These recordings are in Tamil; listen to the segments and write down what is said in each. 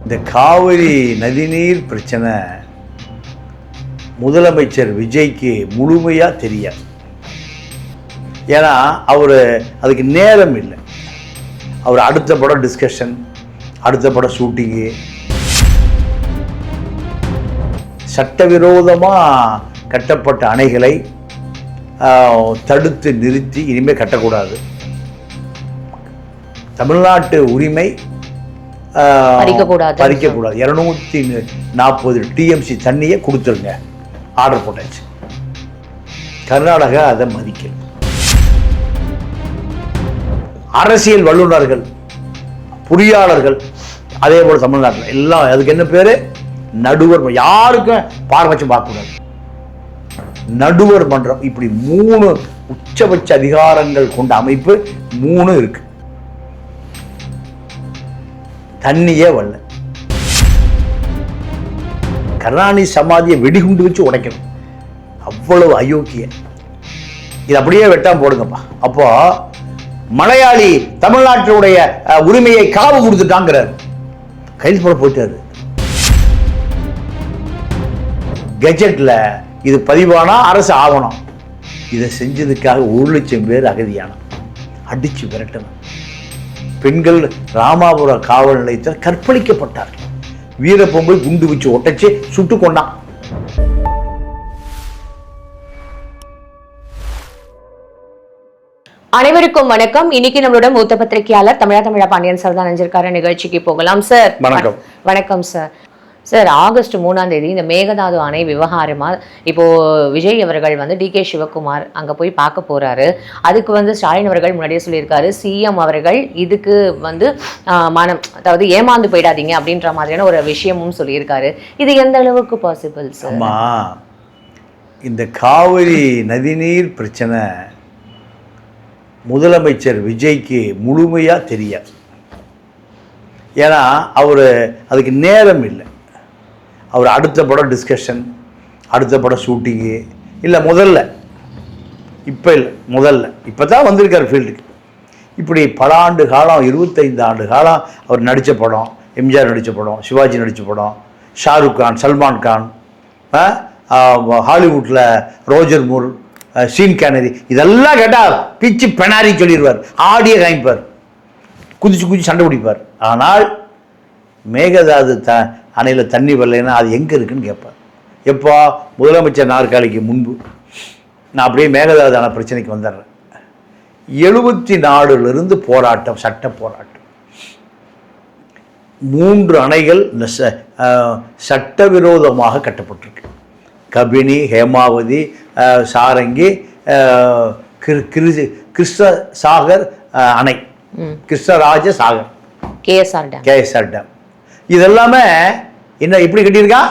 இந்த காவிரி நதிநீர் பிரச்சனை முதலமைச்சர் விஜய்க்கு முழுமையாக தெரியாது. ஏன்னா அவர் அதுக்கு நேரம் இல்லை. அவர் அடுத்த படம் டிஸ்கஷன், அடுத்த படம் ஷூட்டிங்கு, சட்டவிரோதமாக கட்டப்பட்ட அணைகளை தடுத்து நிறுத்தி இனிமேல் கட்டக்கூடாது. தமிழ்நாட்டு உரிமை பறிக்கக்கூடாது. 240 டிஎம்சி தண்ணியை கொடுத்துருங்க, ஆர்டர் போட்டாச்சு. கர்நாடகா அதை மதிக்கல. அரசியல் வல்லுநர்கள், பொறியாளர்கள், அதே போல தமிழ்நாட்டில் எல்லாம் அதுக்கு என்ன பேரு, நடுவர். யாருக்கும் பாரபட்சம் பார்க்கக்கூடாது. நடுவர் மன்றம், இப்படி 3 உச்சபட்ச அதிகாரங்கள் கொண்ட அமைப்பு 3 இருக்கு. தண்ணியே வரல. கருணாநிதி சமாதியை வெடிகுண்டு வச்சு உடைக்கணும், அவ்வளவு அயோக்கிய. இது அப்படியே வெட்டாம போடுங்கப்பா. அப்போ மலையாளி தமிழ்நாட்டினுடைய உரிமையை காவு கொடுத்துட்டாங்கிறார், கைது போட போயிட்டாரு. கெஜெட்ல இது பதிவானா அரசு ஆவணம். இதை செஞ்சதுக்காக 1 லட்சம் பேர் அகதியானம், அடிச்சு விரட்டணும். பெண்கள் ராமாபுரம் காவல் நிலையத்தில் கற்பழிக்கப்பட்டார்கள். வீரப்பொம்பை குண்டு வச்சு ஒட்டச்சு சுட்டு கொண்டான். அனைவருக்கும் வணக்கம். இன்னைக்கு நம்மளோட மூத்த பத்திரிகையாளர் தமிழா பாண்டியன் சார் தான் நினைஞ்சிருக்காரு. நிகழ்ச்சிக்கு போகலாம் சார். வணக்கம். வணக்கம் சார். சார், ஆகஸ்ட் 3ஆம் தேதி இந்த மேகதாது அணை விவகாரமா இப்போ விஜய் அவர்கள் வந்து DK சிவகுமார் அங்க போய் பார்க்க போறாரு. அதுக்கு வந்து ஸ்டாலின் அவர்கள் முன்னாடியே சொல்லியிருக்காரு, சிஎம் அவர்கள் இதுக்கு வந்து மனம், அதாவது ஏமாந்து போயிடாதீங்க அப்படின்ற மாதிரியான ஒரு விஷயமும் சொல்லியிருக்காரு. இது எந்த அளவுக்கு பாசிபிள் சார்? இந்த காவிரி நதிநீர் பிரச்சனை முதலமைச்சர் விஜய்க்கு முழுமையாக தெரியாது. ஏன்னா அவர் அதுக்கு நேரம் இல்லை. அவர் அடுத்த படம் டிஸ்கஷன், அடுத்த படம் ஷூட்டிங்கு இல்லை. இப்போ தான் வந்திருக்கார் ஃபீல்டுக்கு. இப்படி பல ஆண்டு காலம், 25 ஆண்டு காலம் அவர் நடித்த படம், எம்ஜிஆர் நடித்த படம், சிவாஜி நடித்த படம், ஷாருக் கான், சல்மான் கான், ஹாலிவுட்டில் ரோஜர் மூர், சீன் கேனரி, இதெல்லாம் கேட்டால் பிச்சு பெனாரி சொல்லிடுவார், ஆடிய காமிப்பார், குதிச்சு சண்டை பிடிப்பார். ஆனால் மேகதாது அணையில் தண்ணி வரலைன்னா அது எங்கே இருக்குன்னு கேட்பார். எப்போ? முதலமைச்சர் நாற்காலிக்கு முன்பு. நான் அப்படியே மேகதாது அணை பிரச்சனைக்கு வந்துடுறேன். 74 போராட்டம், சட்ட போராட்டம். 3 அணைகள் சட்டவிரோதமாக கட்டப்பட்டிருக்கு. கபினி, ஹேமாவதி, சாரங்கி, கிருஷ்ணசாகர் அணை, கிருஷ்ணராஜ சாகர், கேஎஸ்ஆர் டேம். இதெல்லாமே என்ன எப்படி கட்டியிருக்கான்?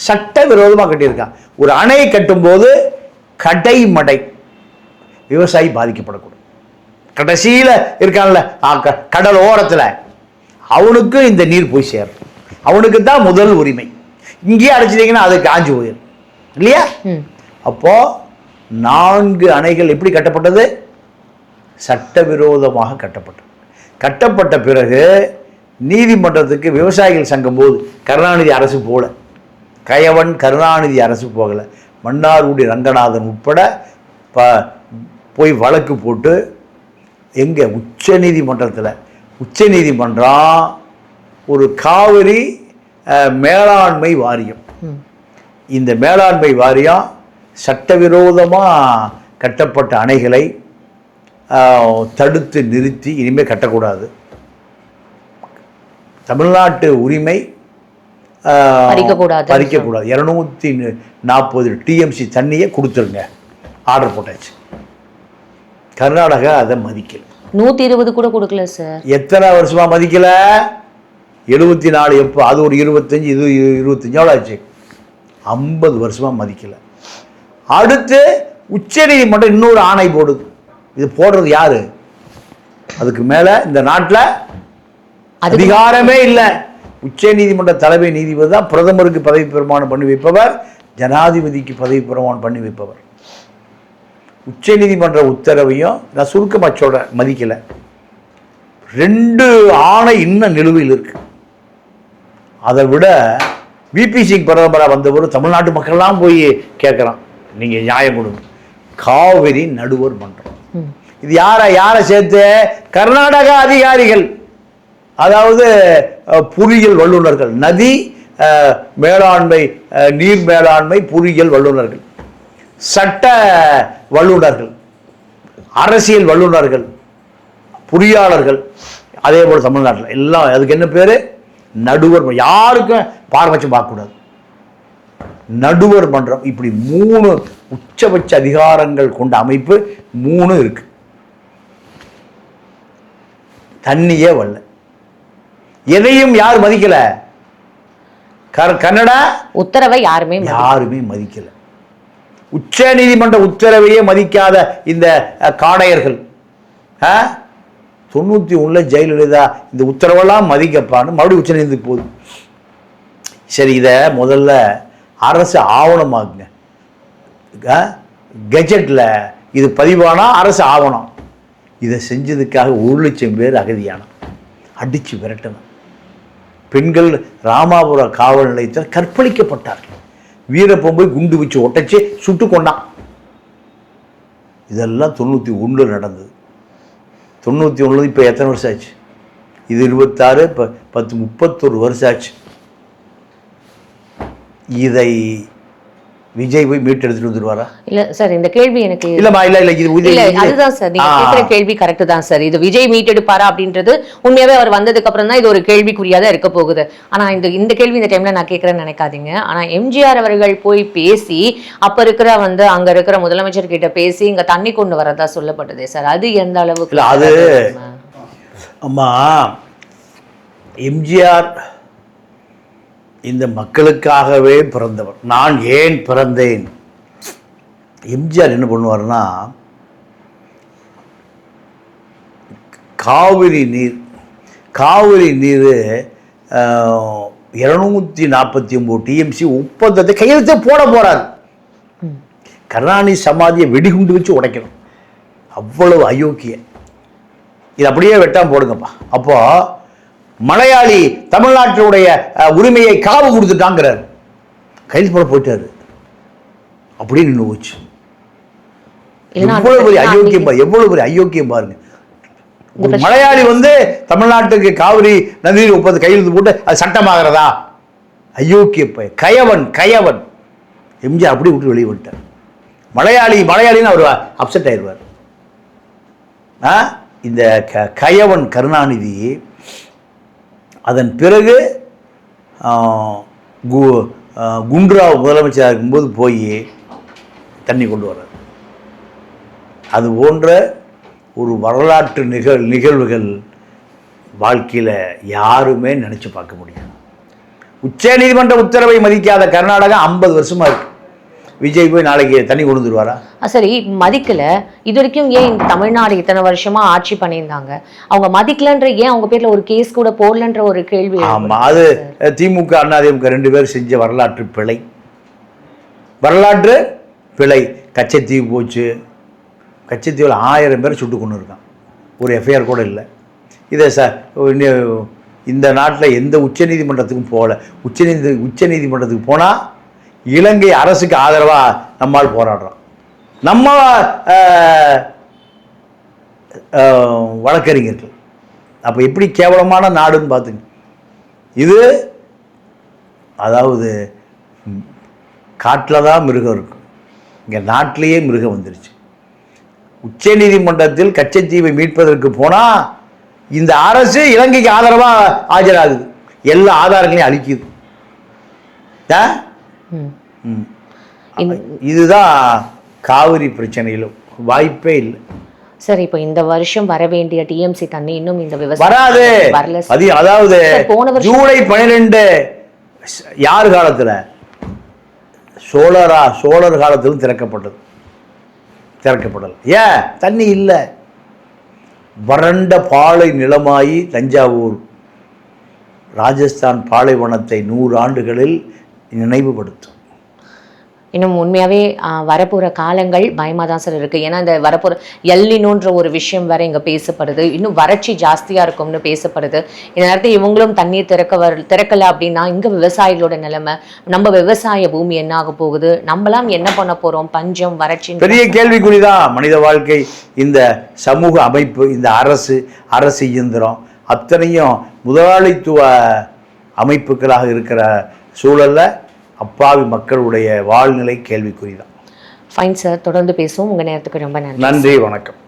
சட்டவிரோதமாக கட்டியிருக்கான். ஒரு அணை கட்டும்போது கடைமடை விவசாயி பாதிக்கப்படக்கூடாது. கடைசியில் இருக்கான்ல கடல் ஓரத்தில், அவனுக்கு இந்த நீர் போய் சேரும். அவனுக்கு தான் முதல் உரிமை. இங்கேயே அடைச்சிட்டிங்கன்னா அது காஞ்சி போயிடும் இல்லையா? அப்போ 4 அணைகள் எப்படி கட்டப்பட்டது? சட்டவிரோதமாக கட்டப்பட்ட பிறகு நீதிமன்றத்துக்கு விவசாயிகள் சங்கம் போது கருணாநிதி அரசு போகல, கயவன் கருணாநிதி அரசு போகலை, மன்னார்குடி ரங்கநாதன் உட்பட போய் வழக்கு போட்டு எங்கே உச்சநீதிமன்றம் ஒரு காவிரி மேலாண்மை வாரியம், இந்த மேலாண்மை வாரியம் சட்டவிரோதமாக கட்டப்பட்ட அணைகளை தடுத்து நிறுத்தி இனிமேல் கட்டக்கூடாது. தமிழ்நாட்டு உரிமை பறிக்கக்கூடாது. 240 டிஎம்சி தண்ணியை கொடுத்துருங்க, ஆர்டர் போட்டாச்சு. கர்நாடகா அதை மதிக்கல. 120 கூட கொடுக்கல சார். எத்தனை வருஷமா மதிக்கல? 74 எப்போ? அது ஒரு 25, இது 25, எவ்வளோ ஆச்சு? 50 வருஷமா மதிக்கல. அடுத்து உச்சநீதிமன்றம் இன்னொரு ஆணை போடுது. இது போடுறது யாரு? அதுக்கு மேல இந்த நாட்டில் அதிகாரமே இல்லை. உச்சநீதிமன்ற தலைமை நீதிபதி தான் பிரதமருக்கு பதவி பிரமாணம் பண்ணி வைப்பவர், ஜனாதிபதிக்கு பதவி பிரமாணம் பண்ணி வைப்பவர். உச்சநீதிமன்ற உத்தரவையும் நான் சுருக்கமாக சொல்கிறேன், மதிக்கலை. 2 ஆணை இன்னும் நிலுவையில் இருக்கு. அதை விட விபி சிங் பிரதமராக வந்தவர் தமிழ்நாட்டு மக்கள்லாம் போய் கேட்குறான், நீங்கள் நியாயம் கொடுங்க. காவிரி நடுவர் மன்றம், இது யாரை சேர்த்து? கர்நாடக அதிகாரிகள், அதாவது பொறியியல் வல்லுநர்கள், நதி மேலாண்மை, நீர் மேலாண்மை பொறியியல் வல்லுநர்கள், சட்ட வல்லுநர்கள், அரசியல் வல்லுநர்கள், பொறியாளர்கள், அதே போல் தமிழ்நாட்டில் எல்லாம் அதுக்கு என்ன பேர்? நடுவர். யாருக்கும் பாரபட்சம் பார்க்கக்கூடாது. நடுவர் மன்றம். இப்படி 3 உச்சபட்ச அதிகாரங்கள் கொண்ட அமைப்பு 3 இருக்கு. தண்ணியே வரல. எதையும் யார் மதிக்கல? கன்னடா உத்தரவை யாருமே மதிக்கல. உச்ச நீதிமன்ற உத்தரவையே மதிக்காத இந்த காடையர்கள் 91 ஜெயலலிதா இந்த உத்தரவெல்லாம் மதிக்கப்பான்னு மறுபடியும் உச்ச நீதிமன்றத்துக்கு போகுது. சரி, இதை முதல்ல அரசு ஆவணமாக்குங்க. கெஜெட்டில் இது பதிவானா அரசு ஆவணம். இதை செஞ்சதுக்காக 1 லட்சம் பேர் அகதியானம், அடித்து விரட்டணும். பெண்கள் ராமாபுர காவல் நிலையத்தில் கற்பழிக்கப்பட்டார்கள். வீரப்பன் போய் குண்டு வச்சு ஒட்டச்சு சுட்டு கொண்டான். இதெல்லாம் 91 நடந்தது. 91 இப்போ எத்தனை வருஷம் ஆச்சு? இது 26, இப்போ 10, 31 வருஷம் ஆச்சு. இதை விஜய் போய் மீட்டு எடுத்துட்டு வந்துருவாரா? இல்ல சார், இந்த கேள்வி எனக்கு இல்லம்மா, இல்ல இது அதுதான் சார், நீங்க கேட்கிற கேள்வி கரெக்ட் தான் சார். இது விஜய் மீட்டெடுப்பாரா அப்படின்றது உண்மையாவே அவர் வந்ததுக்கு அப்புறம் தான் இது ஒரு கேள்விக்குறியா தான் இருக்க போகுது. ஆனா இந்த கேள்வி இந்த டைம்ல நான் கேட்கறேன்னு நினைக்காதீங்க. ஆனா எம்ஜிஆர் அவர்கள் போய் பேசி அப்ப இருக்கிற அங்க இருக்கிற முதலமைச்சர் கிட்ட பேசி இங்க தண்ணி கொண்டு வரதா சொல்லப்பட்டதே சார், அது எந்த அளவுக்கு? அது அம்மா, எம்ஜிஆர் இந்த மக்களுக்காகவே பிறந்தவர். நான் ஏன் பிறந்தேன்? எம்ஜிஆர் என்ன பண்ணுவார்னா, காவிரி நீர் 249 டிஎம்சி ஒப்பந்தத்தை கையெழுத்து போட போறார். கருணாநிதி சமாதியை வெடிகுண்டு வச்சு உடைக்கணும். அவ்வளவு அயோக்கிய. இது அப்படியே வெட்டாம போடுங்கப்பா. அப்போ மலையாளி தமிழ்நாட்டினுடைய உரிமையை காவு கொடுத்துட்டாங்கிறார். கைது போட போயிட்டாரு. அப்படியே நின்று போச்சு. எவ்வளவு பெரிய அயோக்கியம் பாரு, எவ்வளவு பெரிய அயோக்கியம் பாருங்க. மலையாளி தமிழ்நாட்டுக்கு காவிரி நதியில் ஒப்பந்த கையெழுத்து போட்டு அது சட்டமாகிறதா? அயோக்கிய கயவன். எம்ஜிஆர் அப்படி விட்டு வெளியே விட்டார். மலையாளின்னு அவர் அப்செட் ஆயிடுவார். இந்த கயவன் கருணாநிதி அதன் பிறகு குண்டுராவ் முதலமைச்சராக இருக்கும்போது போய் தண்ணி கொண்டு வர்றார். அது போன்ற ஒரு வரலாற்று நிகழ்வுகள் வாழ்க்கையில் யாருமே நினச்சி பார்க்க முடியும். உச்ச நீதிமன்ற உத்தரவை மதிக்காத கர்நாடகா 50 வருஷமா இருக்கு. விஜய் போய் நாளைக்கு தண்ணி கொண்டு வந்துருவாரா? சரி, மதிக்கல. இது வரைக்கும் ஏன் இந்த தமிழ்நாடு இத்தனை வருஷமா ஆட்சி பண்ணியிருந்தாங்க, அவங்க மதிக்கலன்ற ஏன் அவங்க பேர்ல ஒரு கேஸ் கூட போடலன்ற ஒரு கேள்வி. ஆமா, அது திமுக அதிமுக 2 பேர் செஞ்ச வரலாற்று பிழை. கச்சத்தீவு போச்சு. கச்சத்தீவில் 1000 பேர் சுட்டு கொண்டு இருக்கான். ஒரு எஃப்ஐஆர் கூட இல்லை. இதை இந்த நாட்டில் எந்த உச்ச நீதிமன்றத்துக்கும் போகல. உச்ச நீதிமன்றத்துக்கு போனால் இலங்கை அரசுக்கு ஆதரவாக நம்மால் போராடுறோம். நம்ம வழக்கறிஞர்கள். அப்போ எப்படி கேவலமான நாடுன்னு பார்த்துங்க. இது அதாவது காட்டில் தான் மிருகம் இருக்கும், இங்கே நாட்டிலேயே மிருகம் வந்துருச்சு. உச்ச நீதிமன்றத்தில் கச்சத்தீவை மீட்பதற்கு போனால் இந்த அரசு இலங்கைக்கு ஆதரவாக ஆஜராகுது, எல்லா ஆதாரங்களையும் அளிக்குது. இதுதான் காவிரி பிரச்சனையிலும் வாய்ப்பே இல்லை. சரி, இப்போ இந்த வருஷம் வர வேண்டிய டிஎம்சி தண்ணி இன்னும் இந்த வராது. அதாவது ஜூலை 12 யார் காலத்தில்? சோழர் காலத்திலும் திறக்கப்படல. ஏன்? தண்ணி இல்லை. வறண்ட பாலை நிலமாயி தஞ்சாவூர், ராஜஸ்தான் பாலைவனத்தை 100 ஆண்டுகளில் நினைவுபடுத்தும். இன்னும் உண்மையாகவே வரப்போகிற காலங்கள் பயமாக தான் சார் இருக்குது. ஏன்னா இந்த வரப்போகிற எல்லினோன்ற ஒரு விஷயம் வேற இங்கே பேசப்படுது. இன்னும் வறட்சி ஜாஸ்தியாக இருக்கும்னு பேசப்படுது. இந்த நேரத்தில் இவங்களும் தண்ணீர் திறக்கலை அப்படின்னா இங்கே விவசாயிகளோட நிலைமை, நம்ம விவசாய பூமி என்ன ஆக போகுது, நம்மளாம் என்ன பண்ண போகிறோம், பஞ்சம் வறட்சி பெரிய கேள்விக்குறிதான் மனித வாழ்க்கை. இந்த சமூக அமைப்பு, இந்த அரசு இயந்திரம் அத்தனையும் முதலாளித்துவ அமைப்புகளாக இருக்கிற சூழல்ல அப்பாவி மக்களுடைய வாழ்நிலை கேள்விக்குறிதான். ஃபைன் சார், தொடர்ந்து பேசுவோம். உங்கள் நேரத்துக்கு ரொம்ப நன்றி. நன்றி, வணக்கம்.